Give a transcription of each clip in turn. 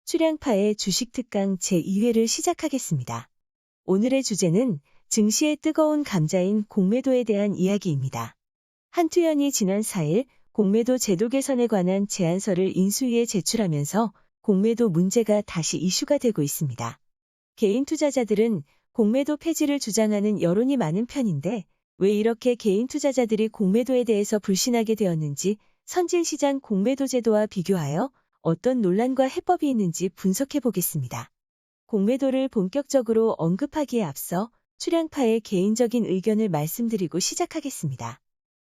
출양파의 주식 특강 제2회를 시작하겠습니다. 오늘의 주제는 증시의 뜨거운 감자인 공매도에 대한 이야기입니다. 한투현이 지난 4일 공매도 제도 개선에 관한 제안서를 인수위에 제출하면서 공매도 문제가 다시 이슈가 되고 있습니다. 개인 투자자들은 공매도 폐지를 주장하는 여론이 많은 편인데 왜 이렇게 개인 투자자들이 공매도에 대해서 불신하게 되었는지 선진시장 공매도 제도와 비교하여 어떤 논란과 해법이 있는지 분석해 보겠습니다. 공매도를 본격적으로 언급하기에 앞서 출양파의 개인적인 의견을 말씀드리고 시작하겠습니다.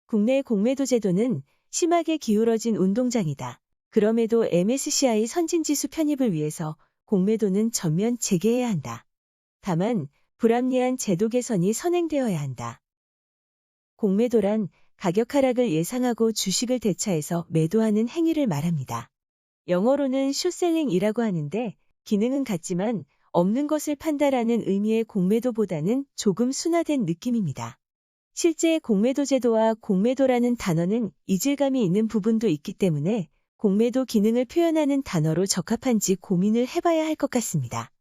국내 공매도 제도는 심하게 기울어진 운동장이다. 그럼에도 MSCI 선진지수 편입을 위해서 공매도는 전면 재개해야 한다. 다만 불합리한 제도 개선이 선행되어야 한다. 공매도란 가격 하락을 예상하고 주식을 대차해서 매도하는 행위를 말합니다. 영어로는 숏셀링이라고 하는데 기능은 같지만 없는 것을 판다라는 의미의 공매도보다는 조금 순화된 느낌입니다. 실제 공매도 제도와 공매도라는 단어는 이질감이 있는 부분도 있기 때문에 공매도 기능을 표현하는 단어로 적합한지 고민을 해봐야 할 것 같습니다.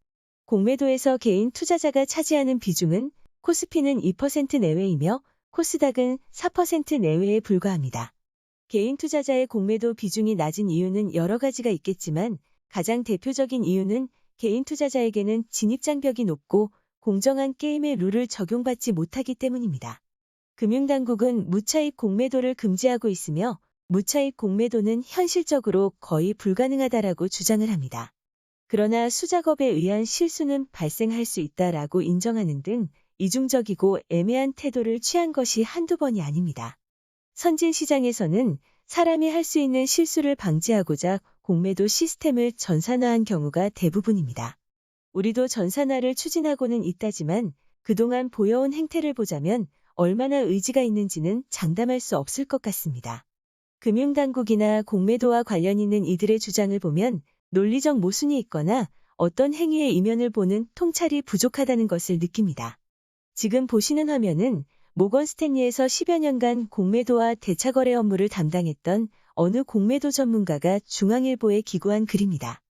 공매도에서 개인 투자자가 차지하는 비중은 코스피는 2% 내외이며 코스닥은 4% 내외에 불과합니다. 개인 투자자의 공매도 비중이 낮은 이유는 여러 가지가 있겠지만 가장 대표적인 이유는 개인 투자자에게는 진입장벽이 높고 공정한 게임의 룰을 적용받지 못하기 때문입니다. 금융당국은 무차입 공매도를 금지하고 있으며 무차입 공매도는 현실적으로 거의 불가능하다라고 주장을 합니다. 그러나 수작업에 의한 실수는 발생할 수 있다라고 인정하는 등 이중적이고 애매한 태도를 취한 것이 한두 번이 아닙니다. 선진시장에서는 사람이 할 수 있는 실수를 방지하고자 공매도 시스템을 전산화한 경우가 대부분입니다. 우리도 전산화를 추진하고는 있다지만 그동안 보여온 행태를 보자면 얼마나 의지가 있는지는 장담할 수 없을 것 같습니다. 금융당국이나 공매도와 관련 있는 이들의 주장을 보면 논리적 모순이 있거나 어떤 행위의 이면을 보는 통찰이 부족하다는 것을 느낍니다. 지금 보시는 화면은 모건 스탠리에서 10여 년간 공매도와 대차거래 업무를 담당했던 어느 공매도 전문가가 중앙일보에 기고한 글입니다.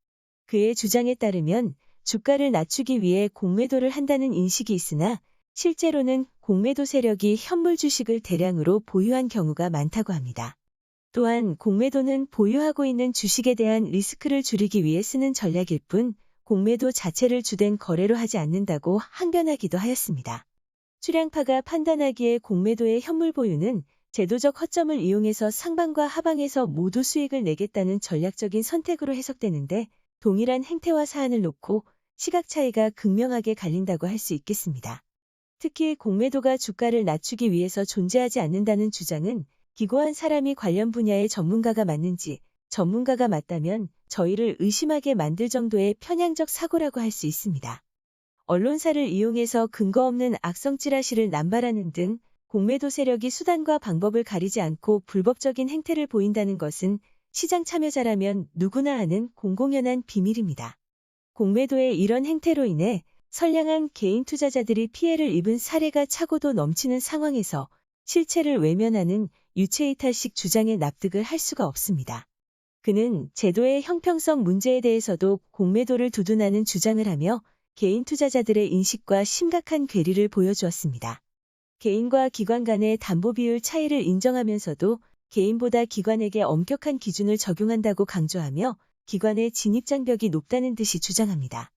그의 주장에 따르면 주가를 낮추기 위해 공매도를 한다는 인식이 있으나 실제로는 공매도 세력이 현물 주식을 대량으로 보유한 경우가 많다고 합니다. 또한 공매도는 보유하고 있는 주식에 대한 리스크를 줄이기 위해 쓰는 전략일 뿐 공매도 자체를 주된 거래로 하지 않는다고 항변하기도 하였습니다. 출양파가 판단하기에 공매도의 현물 보유는 제도적 허점을 이용해서 상방과 하방에서 모두 수익을 내겠다는 전략적인 선택으로 해석되는데 동일한 행태와 사안을 놓고 시각 차이가 극명하게 갈린다고 할 수 있겠습니다. 특히 공매도가 주가를 낮추기 위해서 존재하지 않는다는 주장은 기고한 사람이 관련 분야의 전문가가 맞는지 전문가가 맞다면 저희를 의심하게 만들 정도의 편향적 사고라고 할 수 있습니다. 언론사를 이용해서 근거 없는 악성 찌라시를 남발하는 등 공매도 세력이 수단과 방법을 가리지 않고 불법적인 행태를 보인다는 것은 시장 참여자라면 누구나 아는 공공연한 비밀입니다. 공매도의 이런 행태로 인해 선량한 개인 투자자들이 피해를 입은 사례가 차고도 넘치는 상황에서 실체를 외면하는 유체이탈식 주장에 납득을 할 수가 없습니다. 그는 제도의 형평성 문제에 대해서도 공매도를 두둔하는 주장을 하며 개인 투자자들의 인식과 심각한 괴리를 보여주었습니다. 개인과 기관 간의 담보 비율 차이를 인정하면서도 개인보다 기관에게 엄격한 기준을 적용한다고 강조하며 기관의 진입장벽이 높다는 듯이 주장합니다.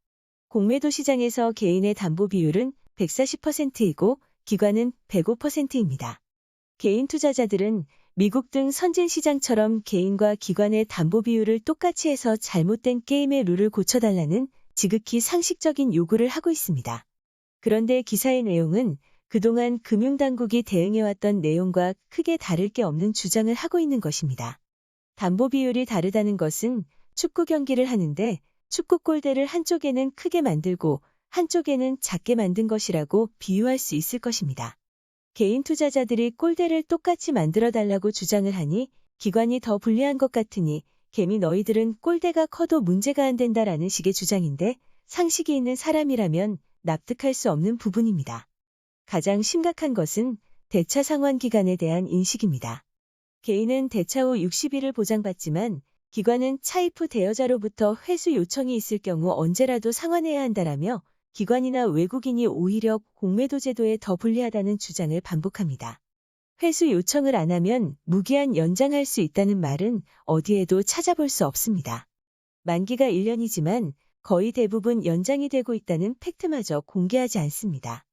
공매도 시장에서 개인의 담보 비율은 140%이고 기관은 105%입니다. 개인 투자자들은 미국 등 선진시장처럼 개인과 기관의 담보 비율을 똑같이 해서 잘못된 게임의 룰을 고쳐달라는 지극히 상식적인 요구를 하고 있습니다. 그런데 기사의 내용은 그동안 금융당국이 대응해왔던 내용과 크게 다를 게 없는 주장을 하고 있는 것입니다. 담보 비율이 다르다는 것은 축구 경기를 하는데 축구 골대를 한쪽에는 크게 만들고 한쪽에는 작게 만든 것이라고 비유할 수 있을 것입니다. 개인 투자자들이 골대를 똑같이 만들어달라고 주장을 하니 기관이 더 불리한 것 같으니 개미 너희들은 골대가 커도 문제가 안 된다라는 식의 주장인데 상식이 있는 사람이라면 납득할 수 없는 부분입니다. 가장 심각한 것은 대차 상환 기간에 대한 인식입니다. 개인은 대차 후 60일을 보장받지만 기관은 차입 후 대여자로부터 회수 요청이 있을 경우 언제라도 상환해야 한다라며 기관이나 외국인이 오히려 공매도 제도에 더 불리하다는 주장을 반복합니다. 회수 요청을 안 하면 무기한 연장할 수 있다는 말은 어디에도 찾아볼 수 없습니다. 만기가 1년이지만 거의 대부분 연장이 되고 있다는 팩트마저 공개하지 않습니다.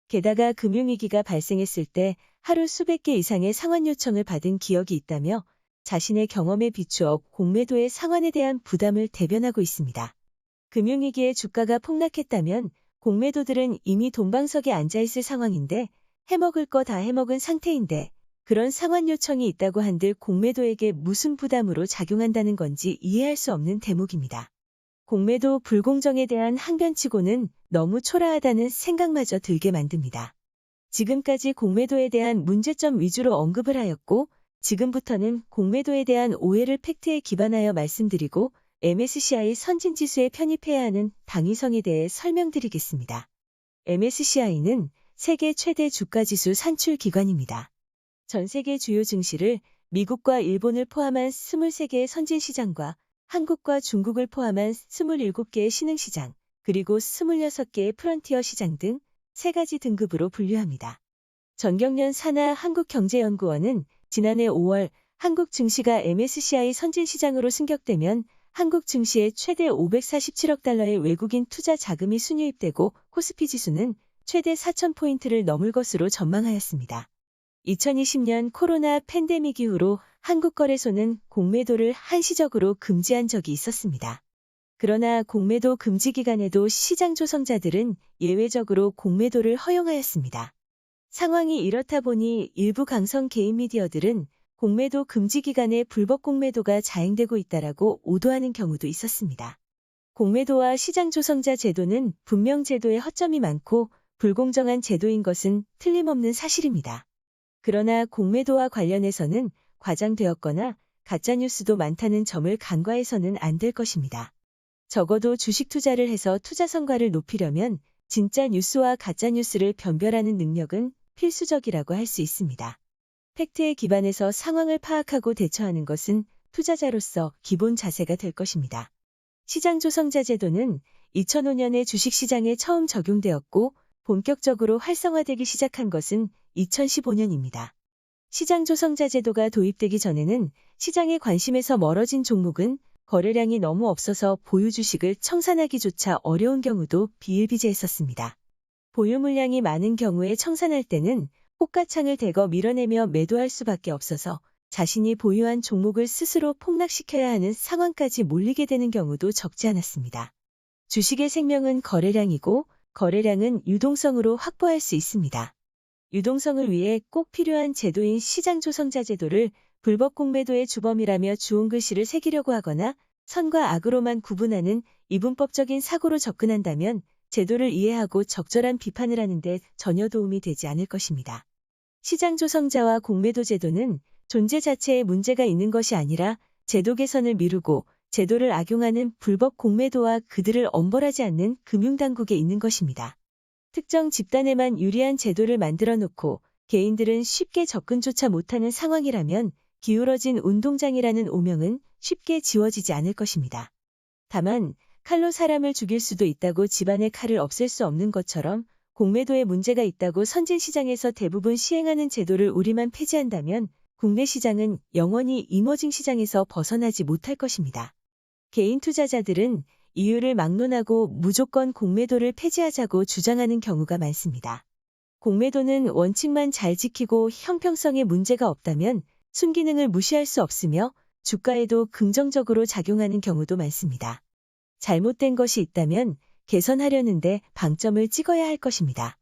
게다가 금융위기가 발생했을 때 하루 수백 개 이상의 상환 요청을 받은 기억이 있다며 자신의 경험에 비추어 공매도의 상환에 대한 부담을 대변하고 있습니다. 금융위기에 주가가 폭락했다면 공매도들은 이미 돈방석에 앉아있을 상황인데 해먹을 거 다 해먹은 상태인데 그런 상환 요청이 있다고 한들 공매도에게 무슨 부담으로 작용한다는 건지 이해할 수 없는 대목입니다. 공매도 불공정에 대한 항변치고는 너무 초라하다는 생각마저 들게 만듭니다. 지금까지 공매도에 대한 문제점 위주로 언급을 하였고 지금부터는 공매도에 대한 오해를 팩트에 기반하여 말씀드리고 MSCI 선진지수에 편입해야 하는 당위성에 대해 설명드리겠습니다. MSCI는 세계 최대 주가지수 산출기관입니다. 전 세계 주요 증시를 미국과 일본을 포함한 23개의 선진시장과 한국과 중국을 포함한 27개의 신흥시장, 그리고 26개의 프론티어 시장 등 3가지 등급으로 분류합니다. 전경련 산하 한국경제연구원은 지난해 5월 한국 증시가 MSCI 선진시장으로 승격되면 한국 증시에 최대 547억 달러의 외국인 투자 자금이 순유입되고 코스피 지수는 최대 4,000포인트를 넘을 것으로 전망하였습니다. 2020년 코로나 팬데믹 이후로 한국거래소는 공매도를 한시적으로 금지한 적이 있었습니다. 그러나 공매도 금지 기간에도 시장 조성자들은 예외적으로 공매도를 허용하였습니다. 상황이 이렇다 보니 일부 강성 개인 미디어들은 공매도 금지 기간에 불법 공매도가 자행되고 있다라고 오도하는 경우도 있었습니다. 공매도와 시장 조성자 제도는 분명 제도에 허점이 많고 불공정한 제도인 것은 틀림없는 사실입니다. 그러나 공매도와 관련해서는 과장되었거나 가짜뉴스도 많다는 점을 간과해서는 안 될 것입니다. 적어도 주식 투자를 해서 투자 성과를 높이려면 진짜 뉴스와 가짜뉴스를 변별하는 능력은 필수적이라고 할 수 있습니다. 팩트에 기반해서 상황을 파악하고 대처하는 것은 투자자로서 기본 자세가 될 것입니다. 시장 조성자 제도는 2005년에 주식시장에 처음 적용되었고 본격적으로 활성화되기 시작한 것은 2015년입니다. 시장 조성자 제도가 도입되기 전에는 시장의 관심에서 멀어진 종목은 거래량이 너무 없어서 보유 주식을 청산하기조차 어려운 경우도 비일비재했었습니다. 보유 물량이 많은 경우에 청산할 때는 호가창을 대거 밀어내며 매도할 수밖에 없어서 자신이 보유한 종목을 스스로 폭락시켜야 하는 상황까지 몰리게 되는 경우도 적지 않았습니다. 주식의 생명은 거래량이고 거래량은 유동성으로 확보할 수 있습니다. 유동성을 위해 꼭 필요한 제도인 시장 조성자 제도를 불법 공매도의 주범이라며 주홍 글씨를 새기려고 하거나 선과 악으로만 구분하는 이분법적인 사고로 접근한다면 제도를 이해하고 적절한 비판을 하는데 전혀 도움이 되지 않을 것입니다. 시장 조성자와 공매도 제도는 존재 자체에 문제가 있는 것이 아니라 제도 개선을 미루고 제도를 악용하는 불법 공매도와 그들을 엄벌하지 않는 금융당국에 있는 것입니다. 특정 집단에만 유리한 제도를 만들어 놓고 개인들은 쉽게 접근조차 못하는 상황이라면 기울어진 운동장이라는 오명은 쉽게 지워지지 않을 것입니다. 다만 칼로 사람을 죽일 수도 있다고 집안의 칼을 없앨 수 없는 것처럼 공매도에 문제가 있다고 선진시장에서 대부분 시행하는 제도를 우리만 폐지한다면 국내 시장은 영원히 이머징 시장에서 벗어나지 못할 것입니다. 개인 투자자들은 이유를 막론하고 무조건 공매도를 폐지하자고 주장하는 경우가 많습니다. 공매도는 원칙만 잘 지키고 형평성에 문제가 없다면 순기능을 무시할 수 없으며 주가에도 긍정적으로 작용하는 경우도 많습니다. 잘못된 것이 있다면 개선하려는데 방점을 찍어야 할 것입니다.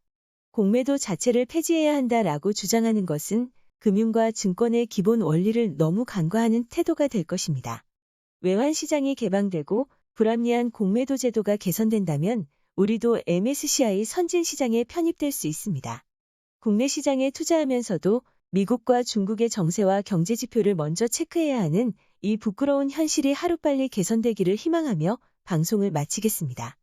공매도 자체를 폐지해야 한다라고 주장하는 것은 금융과 증권의 기본 원리를 너무 간과하는 태도가 될 것입니다. 외환시장이 개방되고 불합리한 공매도 제도가 개선된다면 우리도 MSCI 선진시장에 편입될 수 있습니다. 국내 시장에 투자하면서도 미국과 중국의 정세와 경제지표를 먼저 체크해야 하는 이 부끄러운 현실이 하루빨리 개선되기를 희망하며 방송을 마치겠습니다.